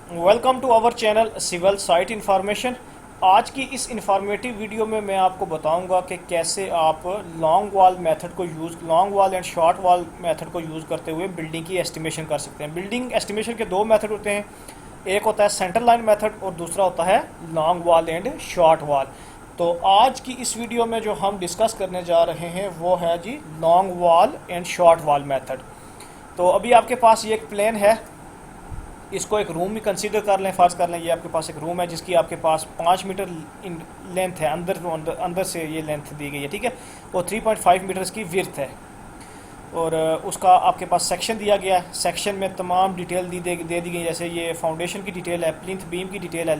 Welcome to our channel civil site information. आज की इस इंफॉर्मेटिव वीडियो में मैं आपको बताऊंगा कि कैसे आप लॉन्ग वॉल मेथड को long wall and short wall method को यूज़ करते हुए बिल्डिंग की एस्टिमेशन कर सकते हैं। बिल्डिंग एस्टिमेशन के दो मेथड होते हैं, एक होता है सेंटर लाइन मेथड और दूसरा होता है long wall and short wall. तो आज की इस वीडियो में जो हम डिस्कस करने जा रहे हैं वो है जी long wall and short wall method. तो अभी आपके पास ये एक प्लेन है, इसको एक रूम भी कंसीडर कर लें, फ़र्ज़ कर लें ये आपके पास एक रूम है जिसकी आपके पास 5 मीटर लेंथ है, अंदर से ये लेंथ दी गई है, ठीक है। और 3.5 मीटर इसकी विर्थ है और उसका आपके पास सेक्शन दिया गया है। सेक्शन में तमाम डिटेल दे दी गई, जैसे ये फाउंडेशन की डिटेल है, प्लिंथ बीम की डिटेल है,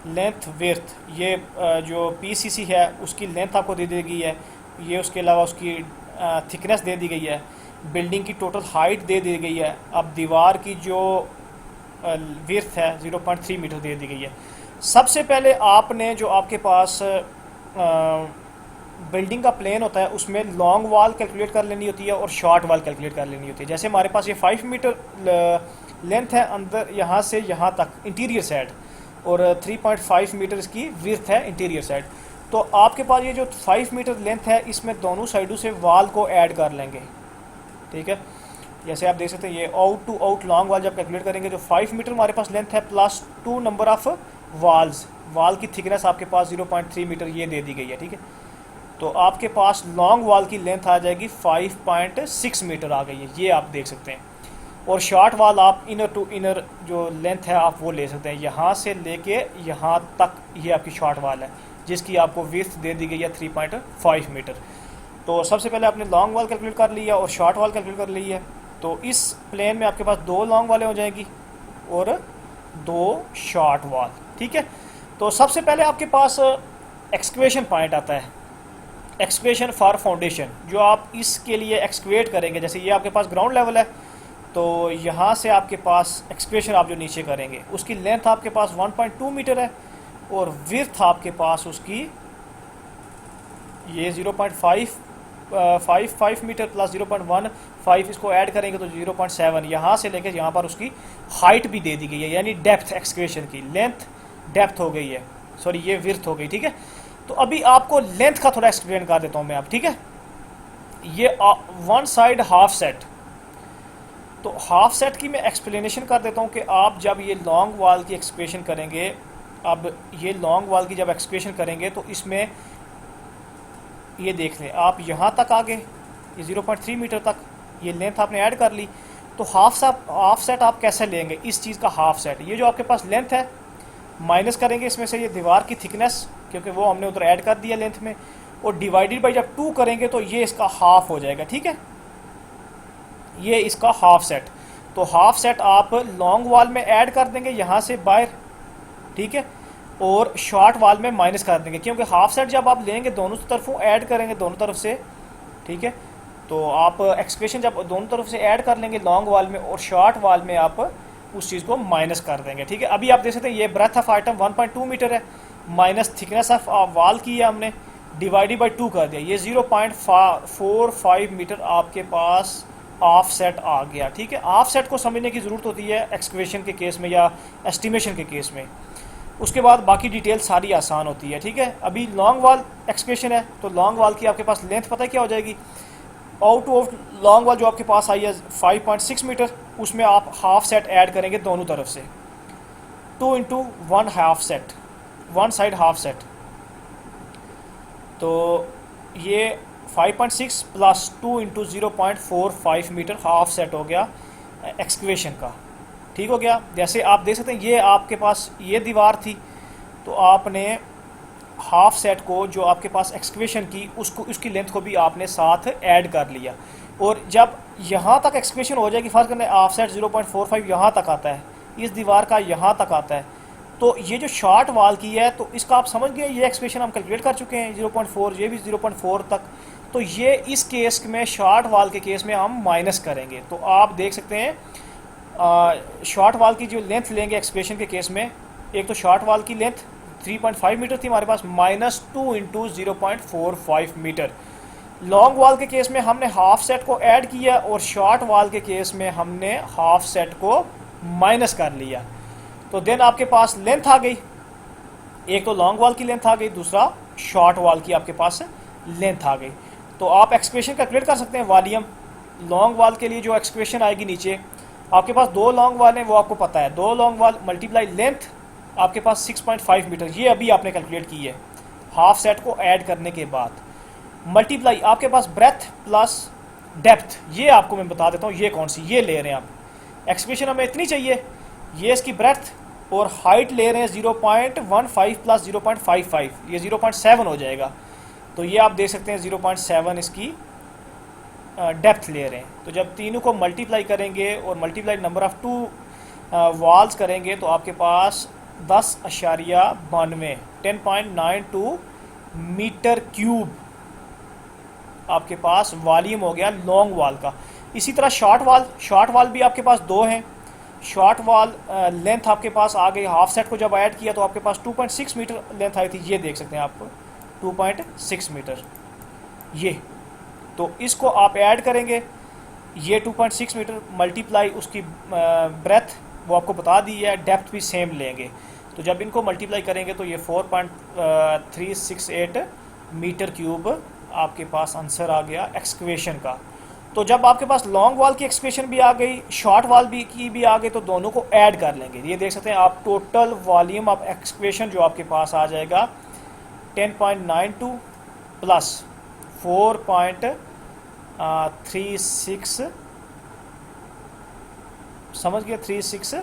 लेंथ विर्थ ये जो पीसीसी है उसकी लेंथ आपको दे दी गई है, ये उसके अलावा उसकी थिकनेस दे दी गई है, बिल्डिंग की टोटल हाइट दे दी गई है। अब दीवार की जो विर्थ है 0.3 मीटर दे दी गई है। सबसे पहले आपने जो आपके पास बिल्डिंग का प्लेन होता है उसमें लॉन्ग वॉल कैलकुलेट कर लेनी होती है और शॉर्ट वॉल कैलकुलेट कर लेनी होती है। जैसे हमारे पास ये 5 मीटर लेंथ है अंदर यहाँ से यहाँ तक इंटीरियर साइड और 3.5 मीटर इसकी विर्थ है इंटीरियर साइड। तो आपके पास ये जो 5 मीटर लेंथ है इसमें दोनों साइडों से वॉल को ऐड कर लेंगे, ठीक है। जैसे आप देख सकते हैं ये out to out long wall जब कैलकुलेट करेंगे तो 5 मीटर हमारे पास लेंथ है plus 2 number of walls, wall की थिकनेस आपके पास 0.3 मीटर ये दे दी गई है, ठीक है। तो आपके पास लॉन्ग वॉल की लेंथ आ जाएगी 5.6 मीटर आ गई है, ये आप देख सकते हैं। और शॉर्ट वॉल आप इनर टू इनर जो लेंथ है आप वो ले सकते हैं, यहाँ से लेके यहाँ तक ये आपकी शॉर्ट वॉल है जिसकी आपको विड्थ दे दी गई है 3.5 मीटर। तो सबसे पहले आपने लॉन्ग वॉल कैलकुलेट कर लिया और शॉर्ट वॉल कैलकुलेट कर ली है। तो इस प्लेन में आपके पास 2 लॉन्ग वॉलें हो जाएंगी और 2 शॉर्ट वॉल, ठीक है। तो सबसे पहले आपके पास एक्सकवेशन पॉइंट आता है, एक्सकवेशन फॉर फाउंडेशन, जो आप इसके लिए एक्सकवेट करेंगे। जैसे ये आपके पास ग्राउंड लेवल है तो यहाँ से आपके पास एक्सकवेशन आप जो नीचे करेंगे उसकी लेंथ आपके पास 1.2 मीटर है और विड्थ आपके पास उसकी ये 0.55 मीटर प्लस 0.15 इसको ऐड करेंगे तो 0.7, यहाँ से लेकर यहाँ पर उसकी हाइट भी दे दी गई है, यानी डेप्थ एक्सकवेशन की लेंथ डेप्थ हो गई है, सॉरी ये विड्थ हो गई, ठीक है। तो अभी आपको लेंथ का थोड़ा एक्सप्लेन कर देता हूँ मैं, आप ठीक है। ये वन साइड हाफ सेट, तो हाफ सेट की मैं एक्सप्लेनेशन कर देता हूँ कि आप जब ये लॉन्ग वॉल की एक्सकवेशन करेंगे, अब ये लॉन्ग वॉल की जब एक्सकवेशन करेंगे तो इसमें ये देख लें आप यहाँ तक आ गए, ये 0.3 मीटर तक ये लेंथ आपने ऐड कर ली। तो हाफ सेट आप कैसे लेंगे इस चीज़ का हाफ सेट, ये जो आपके पास लेंथ है माइनस करेंगे इसमें से ये दीवार की थिकनेस, क्योंकि वो हमने उधर ऐड कर दिया लेंथ में, और डिवाइडेड बाई जब 2 करेंगे तो ये इसका हाफ हो जाएगा, ठीक है। ये इसका हाफ सेट, तो हाफ सेट आप लॉन्ग वॉल में ऐड कर देंगे यहाँ से बाहर, ठीक है, और शॉर्ट वॉल में माइनस कर देंगे, क्योंकि हाफ सेट जब आप लेंगे दोनों तरफों ऐड करेंगे दोनों तरफ से, ठीक है। तो आप एक्सप्रेशन जब दोनों तरफ से ऐड कर लेंगे लॉन्ग वॉल में और शॉर्ट वॉल में आप उस चीज़ को माइनस कर देंगे, ठीक है। अभी आप देख सकते हैं ये ब्रेथ ऑफ आइटम 1.2 मीटर है, माइनस थिकनेस ऑफ वॉल की है हमने, डिवाइडेड बाई 2 कर दिया, ये 0.45 मीटर आपके पास ऑफ सेट आ गया, ठीक है। ऑफ सेट को समझने की ज़रूरत होती है एक्सकवेशन के केस में या एस्टिमेशन के केस में, उसके बाद बाकी डिटेल सारी आसान होती है, ठीक है। अभी लॉन्ग वॉल एक्सकवेशन है तो लॉन्ग वॉल की आपके पास लेंथ पता है क्या हो जाएगी, आउट ऑफ लॉन्ग वॉल जो आपके पास आई है 5.6 मीटर, उसमें आप हाफ सेट ऐड करेंगे दोनों तरफ से, 2 into 1 half set, one side half set. तो ये 5.6 plus 2 into 0.45 metre half set हो गया एक्सकवेशन का, ठीक हो गया। जैसे आप देख सकते हैं ये आपके पास ये दीवार थी तो आपने हाफ सेट को जो आपके पास एक्सकवेशन की उसको उसकी लेंथ को भी आपने साथ ऐड कर लिया, और जब यहाँ तक एक्सकवेशन हो जाएगी, फर्स्ट करने हाफ सेट 0.45 यहाँ तक आता है, इस दीवार का यहाँ तक आता है, तो ये जो शॉर्ट वॉल की है तो इसका आप समझ गए, ये एक्सप्रेशन हम कैलकुलेट कर चुके हैं 0.4, ये भी 0.4 तक। तो ये इस केस में शॉर्ट वॉल के केस में हम माइनस करेंगे। तो आप देख सकते हैं शॉर्ट वॉल की जो लेंथ लेंगे एक्सप्रेशन के केस में, एक तो शॉर्ट वॉल की लेंथ 3.5 मीटर थी हमारे पास, -2 इंटू 0.45 मीटर। लॉन्ग वॉल के केस में हमने हाफ सेट को ऐड किया और शॉर्ट वॉल के केस में हमने हाफ सेट को माइनस कर लिया, तो देन आपके पास लेंथ आ गई, एक तो लॉन्ग वाल की लेंथ आ गई, दूसरा शॉर्ट वाल की आपके पास लेंथ आ गई। तो आप एक्सप्रेशन कैलकुलेट कर सकते हैं वॉल्यूम लॉन्ग वाल के लिए। जो एक्सप्रेशन आएगी नीचे, आपके पास दो लॉन्ग वाल हैं वो आपको पता है, दो लॉन्ग वाल मल्टीप्लाई लेंथ आपके पास 6.5 मीटर, ये अभी आपने कैलकुलेट की है हाफ सेट को ऐड करने के बाद, मल्टीप्लाई आपके पास ब्रेथ प्लस डेप्थ, ये आपको मैं बता देता हूँ ये कौन सी, ये ले रहे हैं आप एक्सप्रेशन हमें इतनी चाहिए, ये इसकी ब्रेथ और हाइट ले रहे हैं 0.15 प्लस 0.55, ये 0.7 हो जाएगा। तो ये आप देख सकते हैं 0.7 इसकी डेप्थ ले रहे हैं। तो जब तीनों को मल्टीप्लाई करेंगे और मल्टीप्लाई नंबर ऑफ 2 वॉल्स करेंगे तो आपके पास 10.92 10.92 मीटर क्यूब आपके पास वॉल्यूम हो गया लॉन्ग वाल का। इसी तरह शॉर्ट वाल भी आपके पास दो हैं। शॉर्ट वाल लेंथ आपके पास आ गई, हाफ सेट को जब ऐड किया तो आपके पास 2.6 मीटर लेंथ आई थी, ये देख सकते हैं आप 2.6 मीटर ये। तो इसको आप ऐड करेंगे, ये 2.6 मीटर मल्टीप्लाई उसकी ब्रेथ वो आपको बता दी है, डेप्थ भी सेम लेंगे, तो जब इनको मल्टीप्लाई करेंगे तो ये 4.368 मीटर क्यूब आपके पास आंसर आ गया एक्सक्वेशन का। तो जब आपके पास लॉन्ग वाल की एक्सक्वेशन भी आ गई, शॉर्ट वाल की भी आ गई, तो दोनों को ऐड कर लेंगे। ये देख सकते हैं आप टोटल वॉल्यूम ऑफ एक्सक्वेशन जो आपके पास आ जाएगा 10.92 प्लस 4.36 समझ गया 36,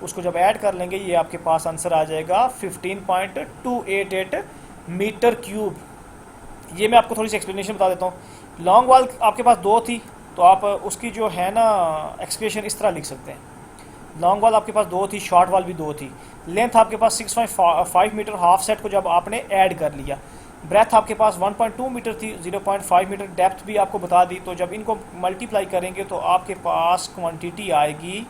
उसको जब ऐड कर लेंगे ये आपके पास आंसर आ जाएगा 15.288 मीटर क्यूब। ये मैं आपको थोड़ी सी एक्सप्लेनेशन बता देता हूँ। लॉन्ग वाल आपके पास दो थी तो आप उसकी जो है ना एक्सप्रेशन इस तरह लिख सकते हैं, लॉन्ग वाल आपके पास दो थी, शॉर्ट वाल भी दो थी, लेंथ आपके पास 6.5 मीटर हाफ सेट को जब आपने ऐड कर लिया, ब्रेथ आपके पास 1.2 मीटर थी, 0.5 मीटर डेप्थ भी आपको बता दी। तो जब इनको मल्टीप्लाई करेंगे तो आपके पास क्वांटिटी आएगी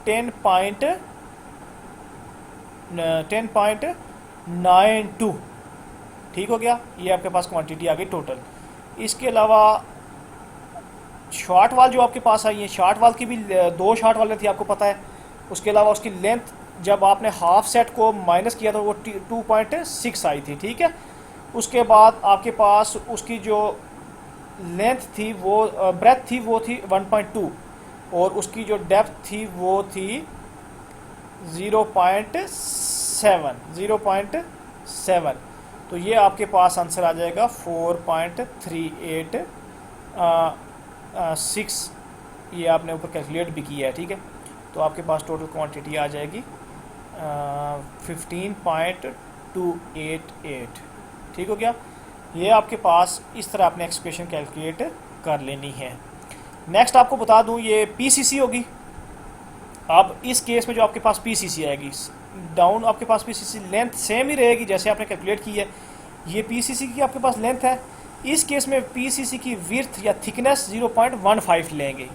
10.92, ठीक हो गया, ये आपके पास क्वांटिटी आ गई टोटल। इसके अलावा शॉर्ट वाल जो आपके पास आई है, शॉर्ट वाल की भी दो शॉर्ट वालें थी आपको पता है, उसके अलावा उसकी लेंथ जब आपने हाफ सेट को माइनस किया तो वो 2.6 आई थी, ठीक है। उसके बाद आपके पास उसकी जो लेंथ थी वो ब्रेथ थी वो थी 1.2 और उसकी जो डेप्थ थी वो थी 0.7। तो ये आपके पास आंसर आ जाएगा 4.386, ये आपने ऊपर कैलकुलेट भी किया है, ठीक है। तो आपके पास टोटल क्वांटिटी आ जाएगी 15.288, ठीक हो गया। ये आपके पास इस तरह आपने एक्सप्रेशन कैलकुलेट कर लेनी है। नेक्स्ट आपको बता दूं ये पीसीसी होगी। अब इस केस में जो आपके पास पीसीसी आएगी, डाउन आपके पास पीसीसी लेंथ सेम ही रहेगी जैसे आपने कैलकुलेट की है, ये पीसीसी की आपके पास लेंथ है। इस केस में पीसीसी की विड्थ या थिकनेस 0.15 लेंगे,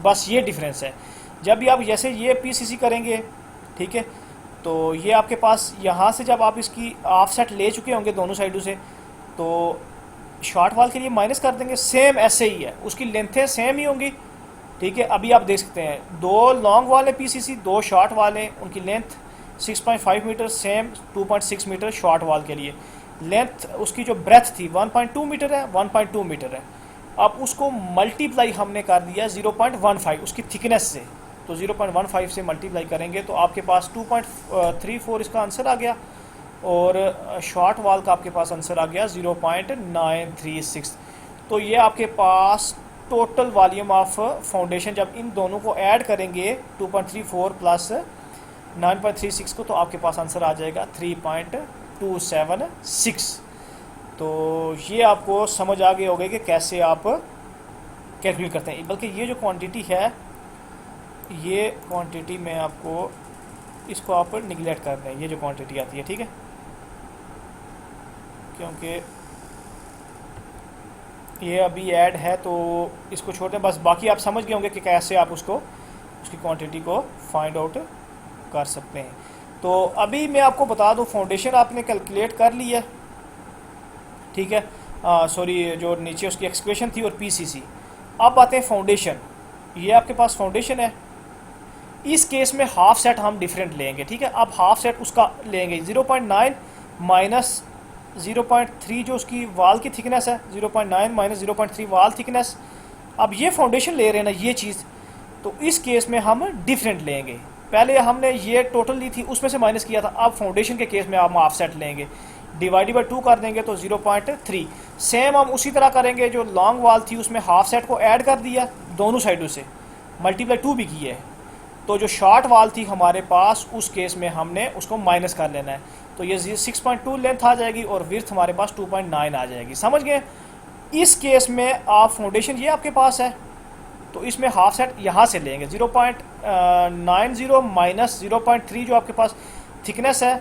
बस ये डिफरेंस है। जब भी आप जैसे ये पीसीसी करेंगे, ठीक है, तो ये आपके पास यहाँ से जब आप इसकी ऑफ सेट ले चुके होंगे दोनों साइडों से, तो शॉर्ट वाल के लिए माइनस कर देंगे, सेम ऐसे ही है, उसकी लेंथें सेम ही होंगी, ठीक है। अभी आप देख सकते हैं दो लॉन्ग वाले पीसीसी, दो शॉर्ट वाले, उनकी length 6.5 metre, same 2.6 metre short wall के लिए। लेंथ उसकी जो ब्रेथ थी 1.2 मीटर है, 1.2 मीटर है। अब उसको मल्टीप्लाई हमने कर दिया 0.15 उसकी थिकनेस से, तो 0.15 से मल्टीप्लाई करेंगे तो आपके पास 2.34 इसका आंसर आ गया, और शॉर्ट वाल का आपके पास आंसर आ गया 0.936। तो ये आपके पास टोटल वॉल्यूम ऑफ फाउंडेशन, जब इन दोनों को ऐड करेंगे 2.34 प्लस 9.36 को, तो आपके पास आंसर आ जाएगा 3.276। तो ये आपको समझ आ गए होगा कि कैसे आप कैलकुलेट करते हैं। बल्कि ये जो क्वांटिटी है, ये क्वांटिटी में आपको इसको आप निगलेक्ट कर दें, ये जो क्वांटिटी आती है, ठीक है, क्योंकि ये अभी ऐड है तो इसको छोड़ दें। बस बाकी आप समझ गए होंगे कि कैसे आप उसको उसकी क्वांटिटी को फाइंड आउट कर सकते हैं। तो अभी मैं आपको बता दूं, फाउंडेशन आपने कैलकुलेट कर ली है, ठीक है, सॉरी जो नीचे उसकी एक्सप्रेशन थी और पीसीसी। अब आते हैं फाउंडेशन। ये आपके पास फाउंडेशन है। इस केस में हाफ सेट हम डिफरेंट लेंगे, ठीक है। अब हाफ सेट उसका लेंगे 0.9 माइनस 0.3 जो उसकी वाल की थिकनेस है, 0.9 माइनस 0.3 वाल थिकनेस। अब ये फाउंडेशन ले रहे हैं ना ये चीज़, तो इस केस में हम डिफरेंट लेंगे। पहले हमने ये टोटल ली थी उसमें से माइनस किया था, अब फाउंडेशन के केस में हम हाफ सेट लेंगे, डिवाइडेड बाई 2 कर देंगे तो 0.3। सेम हम उसी तरह करेंगे, जो लॉन्ग वाल थी उसमें हाफ सेट को ऐड कर दिया दोनों साइडों से, मल्टीप्लाई 2 भी किया है। तो जो शॉर्ट वाल थी हमारे पास उस केस में हमने उसको माइनस कर लेना है, तो ये 6.2 लेंथ आ जाएगी और विड्थ हमारे पास 2.9 आ जाएगी। समझ गए। इस केस में आप फाउंडेशन ये आपके पास है, तो इसमें हाफ सेट यहाँ से लेंगे 0.90 माइनस 0.3 जो आपके पास थिकनेस है,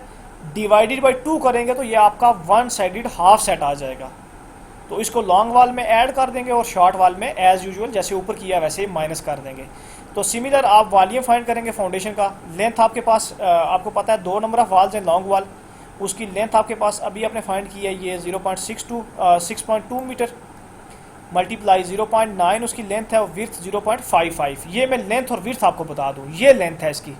डिवाइडेड बाई 2 करेंगे तो ये आपका वन साइडेड हाफ सेट आ जाएगा। तो इसको लॉन्ग वाल में ऐड कर देंगे और शॉर्ट वाल में एज यूजुअल जैसे ऊपर किया वैसे ही माइनस कर देंगे। तो सिमिलर आप वॉल्यूम फाइंड करेंगे फाउंडेशन का। लेंथ आपके पास आपको पता है 2 नंबर ऑफ वाल्स हैं लॉन्ग वाल, उसकी लेंथ आपके पास अभी आपने फाइंड की है ये 6.2 मीटर मल्टीप्लाई 0.9 उसकी लेंथ है और विड्थ 0.55। ये मैं लेंथ और विड्थ आपको बता दूं, ये लेंथ है इसकी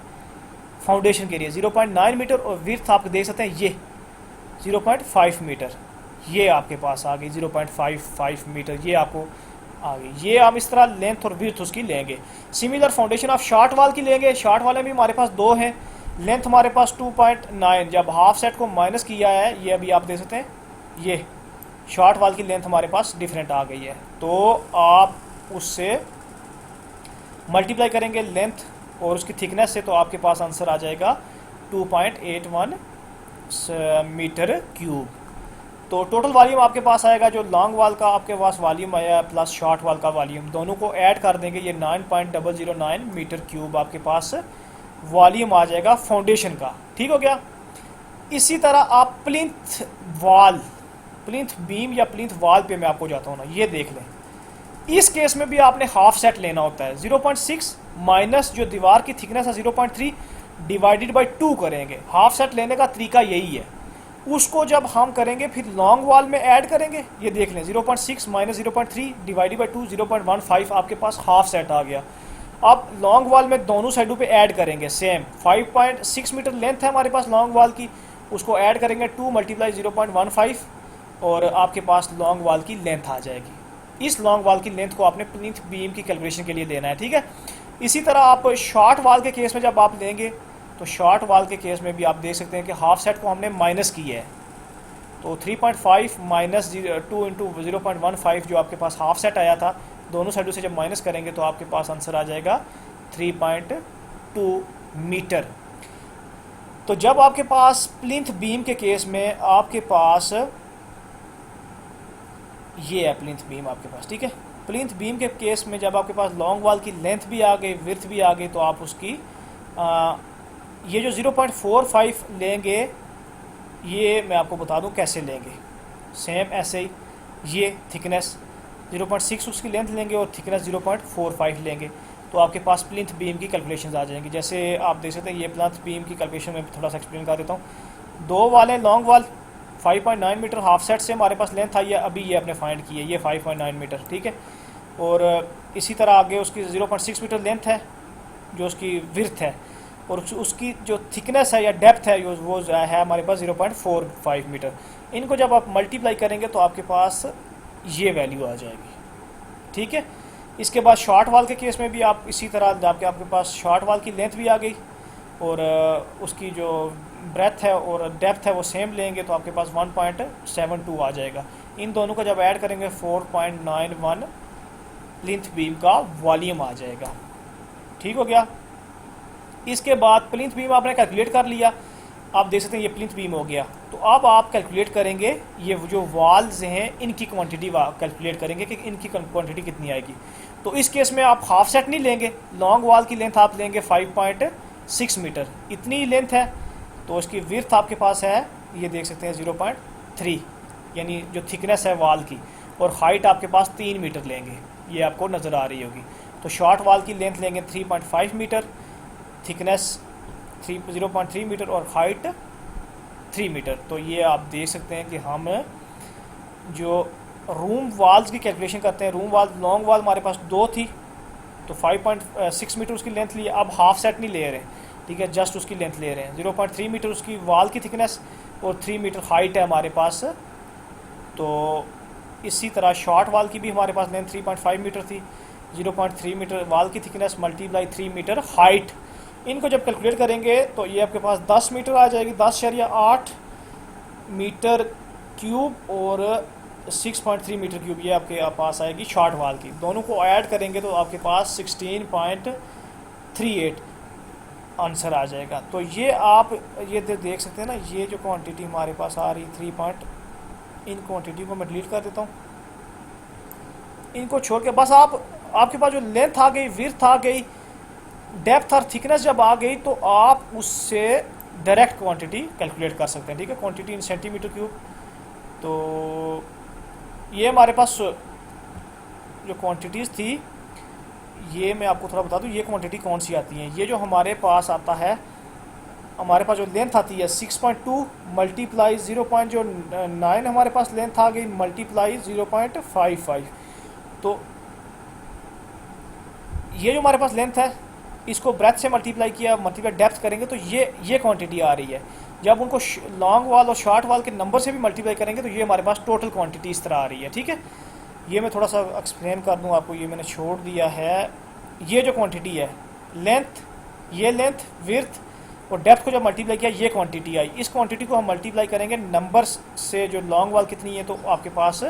फाउंडेशन के लिए 0.9 मीटर और विड्थ आप देख सकते हैं ये 0.5 मीटर। ये आपके पास आ गई 0.55 मीटर, ये आपको आ गई। ये हम इस तरह लेंथ और विड्थ उसकी लेंगे। सिमिलर फाउंडेशन आप शॉर्ट वाल की लेंगे। शॉर्ट वाल में भी हमारे पास 2 हैं, लेंथ हमारे पास 2.9, जब हाफ सेट को माइनस किया है ये अभी आप देख सकते हैं, ये शॉर्ट वाल की लेंथ हमारे पास डिफरेंट आ गई है। तो आप उससे मल्टीप्लाई करेंगे लेंथ और उसकी थिकनेस से, तो आपके पास आंसर आ जाएगा 2.81 मीटर क्यूब। तो टोटल वॉल्यूम आपके पास आएगा, जो लॉन्ग वाल का आपके पास वॉल्यूम आया प्लस शॉर्ट वाल का वॉल्यूम, दोनों को ऐड कर देंगे, ये 9.009 मीटर क्यूब आपके पास वॉल्यूम आ जाएगा फाउंडेशन का। ठीक हो गया। इसी तरह आप प्लिंथ वाल, प्लिंथ बीम या प्लिंथ वाल पे मैं आपको जाता हूँ ना, ये देख लें। इस केस में भी आपने हाफ सेट लेना होता है। 0.6 माइनस जो दीवार की थिकनेस है 0.3 डिवाइडेड बाई 2 करेंगे। हाफ सेट लेने का तरीका यही है। उसको जब हम करेंगे फिर लॉन्ग वाल में ऐड करेंगे, ये देख लें 0.6 माइनस 0.3 डिवाइडेड बाई 2 0.15 आपके पास हाफ सेट आ गया। अब लॉन्ग वाल में दोनों साइडों पे ऐड करेंगे सेम 5.6 मीटर लेंथ है हमारे पास लॉन्ग वाल की, उसको ऐड करेंगे 2 मल्टीप्लाई 0.15 और आपके पास लॉन्ग वाल की लेंथ आ जाएगी। इस लॉन्ग वाल की लेंथ को आपने प्लिंथ बीम की कैलकुलेशन के लिए देना है, ठीक है। इसी तरह आप शॉर्ट वाल के केस में जब आप लेंगे तो शॉर्ट वाल के केस में भी आप देख सकते हैं कि हाफ सेट को हमने माइनस किया है, तो 3.5 माइनस 2 इंटू 0.15 जो आपके पास हाफ सेट आया था, दोनों साइडों से जब माइनस करेंगे तो आपके पास आंसर आ जाएगा 3.2 मीटर। तो जब आपके पास प्लिंथ बीम के केस में आपके पास ये है प्लिंथ बीम आपके पास, ठीक है। प्लिंथ बीम के केस में जब आपके पास लॉन्ग वाल की लेंथ भी आ गई, विड्थ भी आ गई, तो आप उसकी ये जो 0.45 लेंगे, ये मैं आपको बता दूं कैसे लेंगे। सेम ऐसे ही ये थिकनेस 0.6 उसकी लेंथ लेंगे और थिकनेस 0.45 लेंगे, तो आपके पास प्लिंथ बीम की कैलकुलेशन आ जाएंगी। जैसे आप देख सकते हैं ये प्लिंथ बीम की कैलकुलेशन में थोड़ा सा एक्सप्लेन कर देता हूँ। 2 वाल हैं लॉन्ग वाल, 5.9 मीटर हाफ सेट से हमारे पास लेंथ आई है, अभी ये आपने फाइंड की है, ये 5.9 मीटर, ठीक है। और इसी तरह आगे उसकी 0.6 मीटर लेंथ है जो उसकी विड्थ है, और उसकी जो थिकनेस है या डेप्थ है वो है हमारे पास 0.45 मीटर। इनको जब आप मल्टीप्लाई करेंगे तो आपके पास ये वैल्यू आ जाएगी, ठीक है। इसके बाद शॉर्ट वाल के केस में भी आप इसी तरह आपके पास शॉर्ट वाल की लेंथ भी आ गई और उसकी जो ब्रेथ है और डेप्थ है वो सेम लेंगे, तो आपके पास 1.72 आ जाएगा। इन दोनों का जब ऐड करेंगे 4.91 प्लिंथ बीम का वॉल्यूम आ जाएगा, ठीक हो गया। इसके बाद प्लिंथ बीम आपने कैलकुलेट कर लिया, आप देख सकते हैं ये प्लिंथ बीम हो गया। तो अब आप कैलकुलेट करेंगे ये जो वॉल्स हैं इनकी क्वांटिटी कैलकुलेट करेंगे कि इनकी क्वांटिटी कितनी आएगी। तो इस केस में आप हाफ सेट नहीं लेंगे, लॉन्ग वॉल की लेंथ आप लेंगे 5.6 मीटर, इतनी ही लेंथ है। तो इसकी विड्थ आपके पास है, ये देख सकते हैं 0.3, यानी जो थिकनेस है वॉल की, और हाइट आपके पास 3 मीटर लेंगे, ये आपको नज़र आ रही होगी। तो शॉर्ट वॉल की लेंथ लेंगे 3.5 मीटर, थिकनेस 0.3 मीटर और हाइट 3 मीटर। तो ये आप देख सकते हैं कि हम जो रूम वाल्स की कैलकुलेशन करते हैं, रूम वाल लॉन्ग वाल हमारे पास 2 थी, तो 5.6 मीटर उसकी लेंथ ली, अब हाफ सेट नहीं ले रहे, ठीक है, जस्ट उसकी लेंथ ले रहे हैं। 0.3 मीटर उसकी वाल की थिकनेस और 3 मीटर हाइट है हमारे पास। तो इसी तरह शॉर्ट वाल की भी हमारे पास लेंथ 3.5 मीटर थी, 0.3 मीटर वाल की थिकनेस मल्टीप्लाई 3 मीटर हाइट। इनको जब कैलकुलेट करेंगे तो ये आपके पास 10 मीटर आ जाएगी, 10.8 मीटर क्यूब और 6.3 मीटर क्यूब ये आपके पास आएगी शॉर्ट वाल की। दोनों को ऐड करेंगे तो आपके पास 16.38 आंसर आ जाएगा। तो ये आप ये देख सकते हैं ना, ये जो क्वांटिटी हमारे पास आ रही 3 पॉइंट, इन क्वांटिटी को मैं डिलीट कर देता हूँ, इनको छोड़ के बस आपके पास जो लेंथ आ गई, विड्थ आ गई, डेप्थ और थिकनेस जब आ गई तो आप उससे डायरेक्ट क्वांटिटी कैलकुलेट कर सकते हैं, ठीक है, क्वांटिटी इन सेंटीमीटर क्यूब। तो ये हमारे पास जो क्वांटिटीज़ थी, ये मैं आपको थोड़ा बता दूं ये क्वांटिटी कौन सी आती हैं। ये जो हमारे पास आता है, हमारे पास जो लेंथ आती है 6.2 मल्टीप्लाई 0.9 हमारे पास लेंथ आ गई मल्टीप्लाई 0.55। तो ये जो हमारे पास लेंथ है इसको ब्रेथ से मल्टीप्लाई किया, मल्टीप्लाई डेप्थ करेंगे तो ये क्वांटिटी आ रही है। जब उनको लॉन्ग वाल और शॉर्ट वाल के नंबर से भी मल्टीप्लाई करेंगे तो ये हमारे पास टोटल क्वांटिटी इस तरह आ रही है, ठीक है। ये मैं थोड़ा सा एक्सप्लेन कर दूं आपको, ये मैंने छोड़ दिया है। ये जो क्वांटिटी है लेंथ, ये लेंथ, विड्थ और डेप्थ को जब मल्टीप्लाई किया ये क्वांटिटी आई। इस क्वांटिटी को हम मल्टीप्लाई करेंगे नंबर्स से, जो लॉन्ग वाल कितनी है, तो आपके पास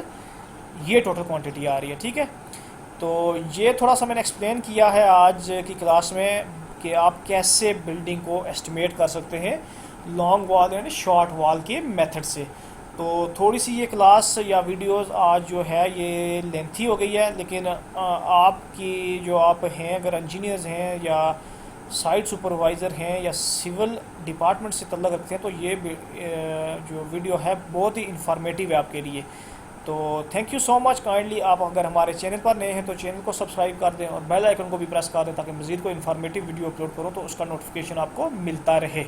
ये टोटल क्वांटिटी आ रही है, ठीक है। तो ये थोड़ा सा मैंने एक्सप्लेन किया है आज की क्लास में कि आप कैसे बिल्डिंग को एस्टिमेट कर सकते हैं लॉन्ग वॉल यानी शॉर्ट वॉल के मेथड से। तो थोड़ी सी ये क्लास या वीडियोस आज जो है ये लेंथी हो गई है, लेकिन आपकी जो आप हैं, अगर इंजीनियर्स हैं या साइट सुपरवाइज़र हैं या सिविल डिपार्टमेंट से तल्लुक़ रखते हैं तो ये जो वीडियो है बहुत ही इंफॉर्मेटिव है आपके लिए। तो thank you so much. Kindly आप अगर हमारे चैनल पर नए हैं तो चैनल को सब्सक्राइब कर दें और बेल आइकन को भी प्रेस कर दें ताकि मज़ीद कोई इन्फॉर्मेटिव वीडियो अपलोड करो तो उसका नोटिफिकेशन आपको मिलता रहे।